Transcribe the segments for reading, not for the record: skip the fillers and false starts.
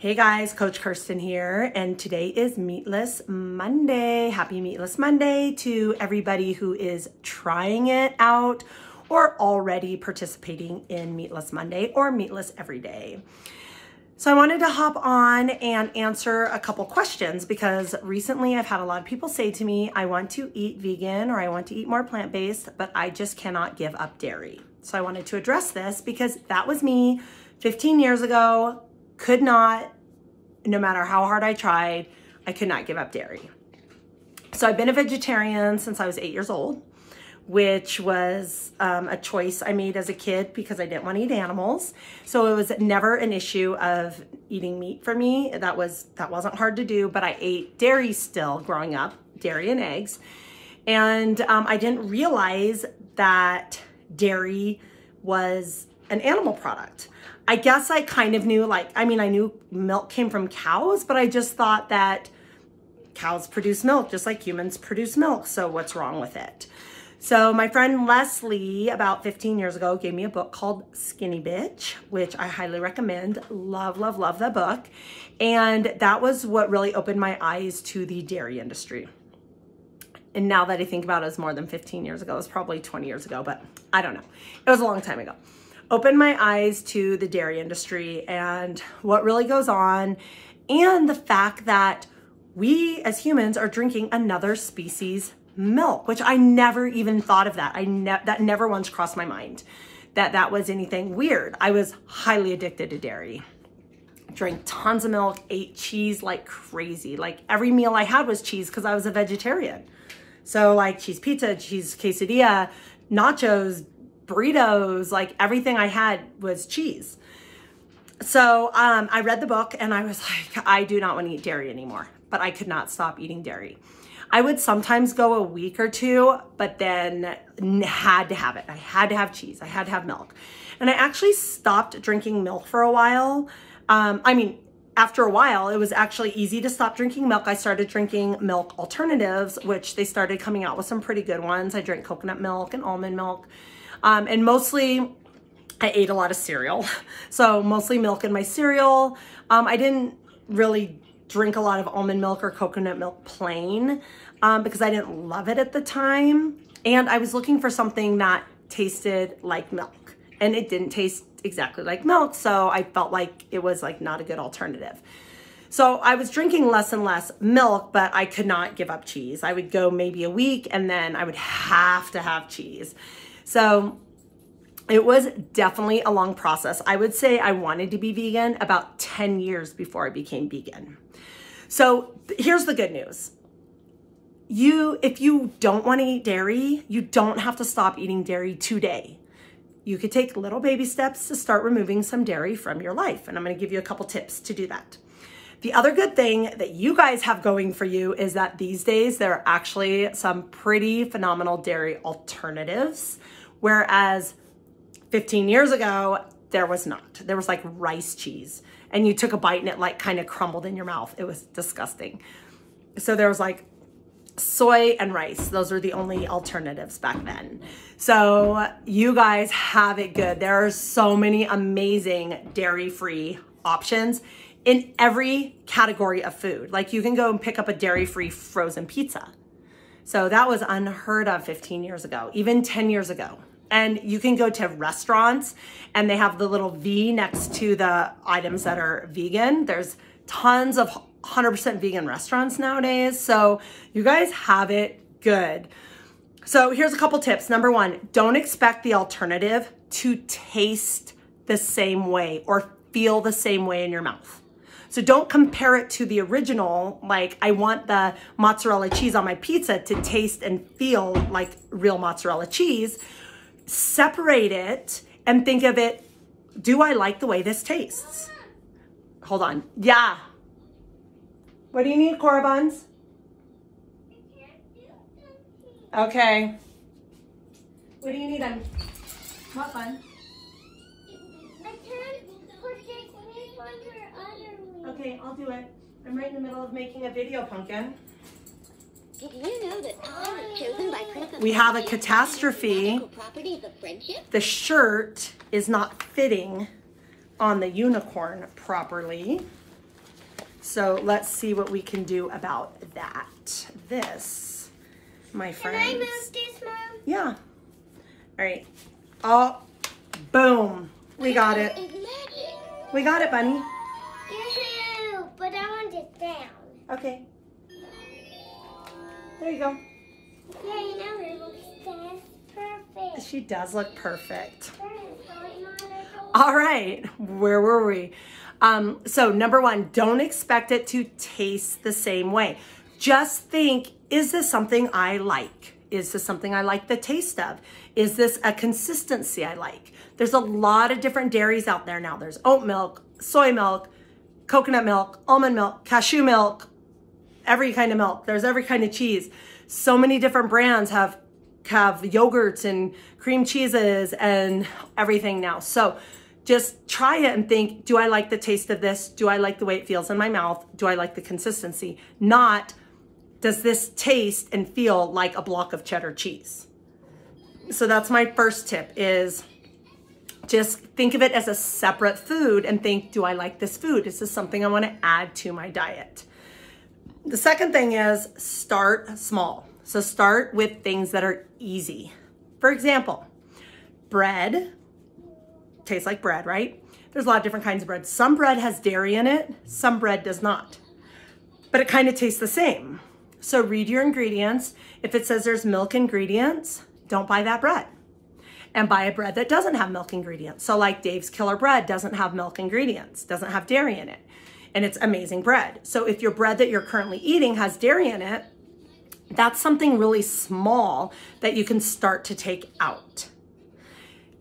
Hey guys, Coach Kirsten here, and today is Meatless Monday. Happy Meatless Monday to everybody who is trying it out or already participating in Meatless Monday or Meatless Every Day. So I wanted to hop on and answer a couple questions because recently I've had a lot of people say to me, I want to eat vegan or I want to eat more plant-based, but I just cannot give up dairy. So I wanted to address this because that was me 15 years ago. Could not, no matter how hard I tried, I could not give up dairy. So I've been a vegetarian since I was 8 years old, which was a choice I made as a kid because I didn't want to eat animals. So it was never an issue of eating meat for me. That wasn't hard to do, but I ate dairy still growing up, dairy and eggs. And I didn't realize that dairy was an animal product. I guess I kind of knew, I knew milk came from cows, but I just thought that cows produce milk just like humans produce milk. So what's wrong with it? So my friend Leslie, about 15 years ago, gave me a book called Skinny Bitch, which I highly recommend. Love, love, love the book. And that was what really opened my eyes to the dairy industry. And now that I think about it, it's more than 15 years ago. It was probably 20 years ago, but I don't know. It was a long time ago. Opened my eyes to the dairy industry and what really goes on, and the fact that we as humans are drinking another species milk, which I never even thought of that. That never once crossed my mind that was anything weird. I was highly addicted to dairy. Drank tons of milk, ate cheese like crazy. Like every meal I had was cheese because I was a vegetarian. So like cheese pizza, cheese quesadilla, nachos, burritos, like everything I had was cheese. So I read the book and I was like, I do not want to eat dairy anymore, but I could not stop eating dairy. I would sometimes go a week or two, but then had to have it. I had to have cheese. I had to have milk. And I actually stopped drinking milk for a while. After a while, it was actually easy to stop drinking milk. I started drinking milk alternatives, which they started coming out with some pretty good ones. I drank coconut milk and almond milk. And mostly I ate a lot of cereal. So mostly milk in my cereal. I didn't really drink a lot of almond milk or coconut milk plain because I didn't love it at the time. And I was looking for something that tasted like milk, and it didn't taste exactly like milk. So I felt like it was like not a good alternative. So I was drinking less and less milk, but I could not give up cheese. I would go maybe a week and then I would have to have cheese. So it was definitely a long process. I would say I wanted to be vegan about 10 years before I became vegan. So here's the good news. If you don't want to eat dairy, you don't have to stop eating dairy today. You could take little baby steps to start removing some dairy from your life. And I'm going to give you a couple tips to do that. The other good thing that you guys have going for you is that these days there are actually some pretty phenomenal dairy alternatives, whereas 15 years ago, there was not. There was like rice cheese, and you took a bite and it like kind of crumbled in your mouth. It was disgusting. So there was like soy and rice. Those were the only alternatives back then. So you guys have it good. There are so many amazing dairy-free options in every category of food. Like you can go and pick up a dairy-free frozen pizza. So that was unheard of 15 years ago, even 10 years ago. And you can go to restaurants and they have the little V next to the items that are vegan. There's tons of 100% vegan restaurants nowadays. So you guys have it good. So here's a couple tips. Number one, don't expect the alternative to taste the same way or feel the same way in your mouth. So don't compare it to the original, like I want the mozzarella cheese on my pizza to taste and feel like real mozzarella cheese. Separate it and think of it, do I like the way this tastes? Hold on. Yeah. What do you need, Cora Buns? Okay. What do you need then? What bun? Okay, I'll do it. I'm right in the middle of making a video, Pumpkin. Did you know that I was chosen by critical? We have a catastrophe. The shirt is not fitting on the unicorn properly. So let's see what we can do about that. This, my friends. Can I move this, Mom? Yeah. All right. Oh, boom. We got it. We got it, bunny. Yoo-hoo, but I want it down. Okay. There you go. Okay, now it looks perfect. She does look perfect. All right, where were we? So number one, don't expect it to taste the same way. Just think, is this something I like? Is this something I like the taste of? Is this a consistency I like? There's a lot of different dairies out there now. There's oat milk, soy milk, coconut milk, almond milk, cashew milk, every kind of milk. There's every kind of cheese. So many different brands have yogurts and cream cheeses and everything now. So just try it and think, do I like the taste of this? Do I like the way it feels in my mouth? Do I like the consistency? Not, does this taste and feel like a block of cheddar cheese? So that's my first tip, is just think of it as a separate food and think, do I like this food? Is this something I want to add to my diet? The second thing is start small. So start with things that are easy. For example, bread tastes like bread, right? There's a lot of different kinds of bread. Some bread has dairy in it, some bread does not, but it kind of tastes the same. So read your ingredients. If it says there's milk ingredients, don't buy that bread, and buy a bread that doesn't have milk ingredients. So like Dave's Killer Bread doesn't have milk ingredients, doesn't have dairy in it, and it's amazing bread. So if your bread that you're currently eating has dairy in it, that's something really small that you can start to take out.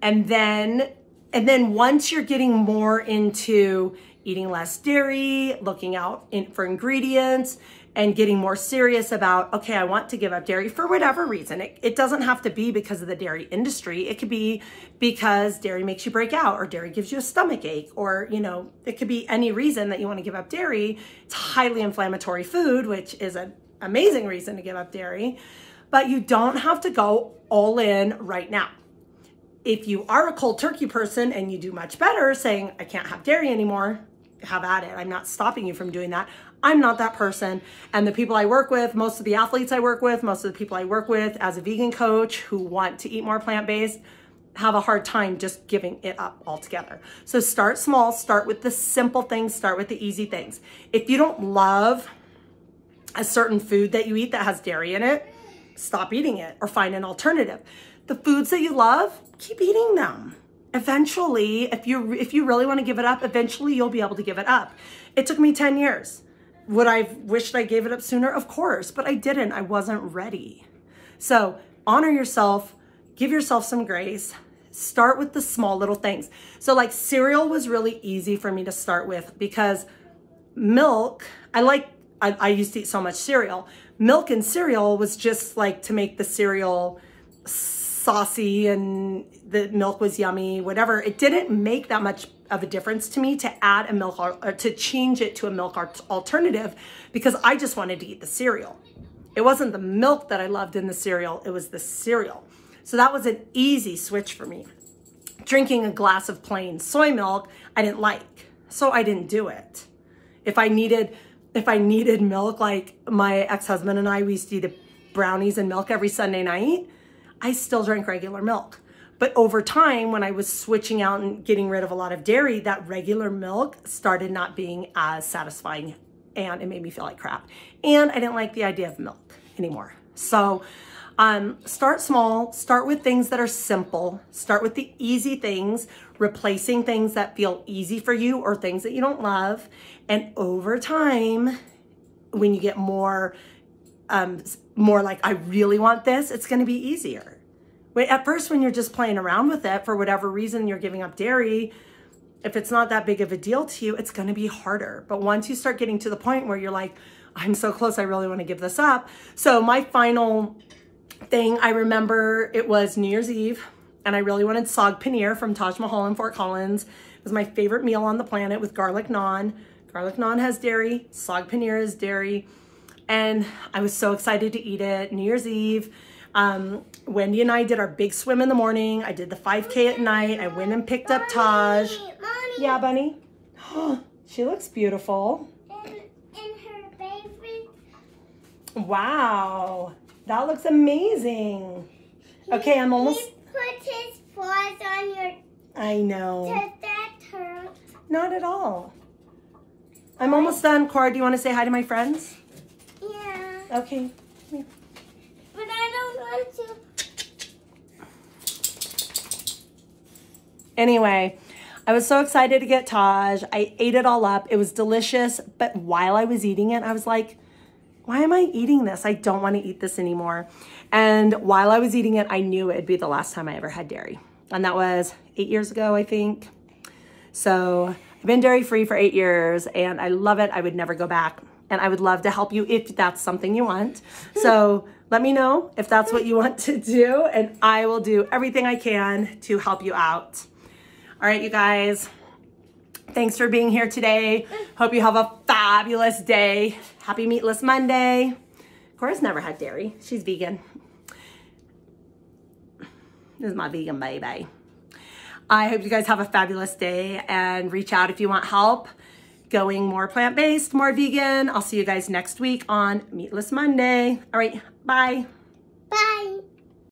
And then once you're getting more into eating less dairy, looking out for ingredients, and getting more serious about, okay, I want to give up dairy for whatever reason. It doesn't have to be because of the dairy industry. It could be because dairy makes you break out, or dairy gives you a stomach ache, or, you know, it could be any reason that you want to give up dairy. It's highly inflammatory food, which is an amazing reason to give up dairy, but you don't have to go all in right now. If you are a cold turkey person and you do much better saying, I can't have dairy anymore, have at it. I'm not stopping you from doing that. I'm not that person. And the people I work with, most of the athletes I work with, most of the people I work with as a vegan coach who want to eat more plant-based, have a hard time just giving it up altogether. So start small, start with the simple things, start with the easy things. If you don't love a certain food that you eat that has dairy in it, stop eating it or find an alternative. The foods that you love, keep eating them. Eventually, if you really want to give it up, eventually you'll be able to give it up. It took me 10 years. Would I have wished I gave it up sooner? Of course, but I didn't. I wasn't ready. So honor yourself, give yourself some grace, start with the small little things. So like cereal was really easy for me to start with because milk, I used to eat so much cereal. Milk and cereal was just like to make the cereal saucy and the milk was yummy, whatever. It didn't make that much of a difference to me to add a milk or to change it to a milk alternative because I just wanted to eat the cereal. It wasn't the milk that I loved in the cereal, it was the cereal. So that was an easy switch for me. Drinking a glass of plain soy milk, I didn't like, so I didn't do it. If I needed milk, like my ex-husband and I, we used to eat brownies and milk every Sunday night, I still drank regular milk. But over time, when I was switching out and getting rid of a lot of dairy, that regular milk started not being as satisfying and it made me feel like crap. And I didn't like the idea of milk anymore. So start small, start with things that are simple, start with the easy things, replacing things that feel easy for you or things that you don't love. And over time, when you get more like, I really want this, it's going to be easier. At first, when you're just playing around with it, for whatever reason, you're giving up dairy, if it's not that big of a deal to you, it's going to be harder. But once you start getting to the point where you're like, I'm so close, I really want to give this up. So my final thing, I remember it was New Year's Eve, and I really wanted sag paneer from Taj Mahal in Fort Collins. It was my favorite meal on the planet with garlic naan. Garlic naan has dairy, sag paneer is dairy. And I was so excited to eat it. New Year's Eve, Wendy and I did our big swim in the morning. I did the 5K at night. I went and picked up Taj. Mommy. Yeah, bunny? Oh, she looks beautiful. Wow, that looks amazing. Okay, I'm almost... He put his paws on your... I know. Does that hurt? Not at all. I'm almost done. Cora, do you want to say hi to my friends? Yeah. Okay. But I don't want to. Anyway, I was so excited to get Taj. I ate it all up. It was delicious. But while I was eating it, I was like, why am I eating this? I don't want to eat this anymore. And while I was eating it, I knew it'd be the last time I ever had dairy. And that was 8 years ago, I think. So I've been dairy-free for 8 years and I love it. I would never go back. And I would love to help you if that's something you want. So let me know if that's what you want to do and I will do everything I can to help you out. All right, you guys. Thanks for being here today. Hope you have a fabulous day. Happy Meatless Monday. Cora's never had dairy. She's vegan. This is my vegan baby. I hope you guys have a fabulous day and reach out if you want help going more plant-based, more vegan. I'll see you guys next week on Meatless Monday. All right, bye.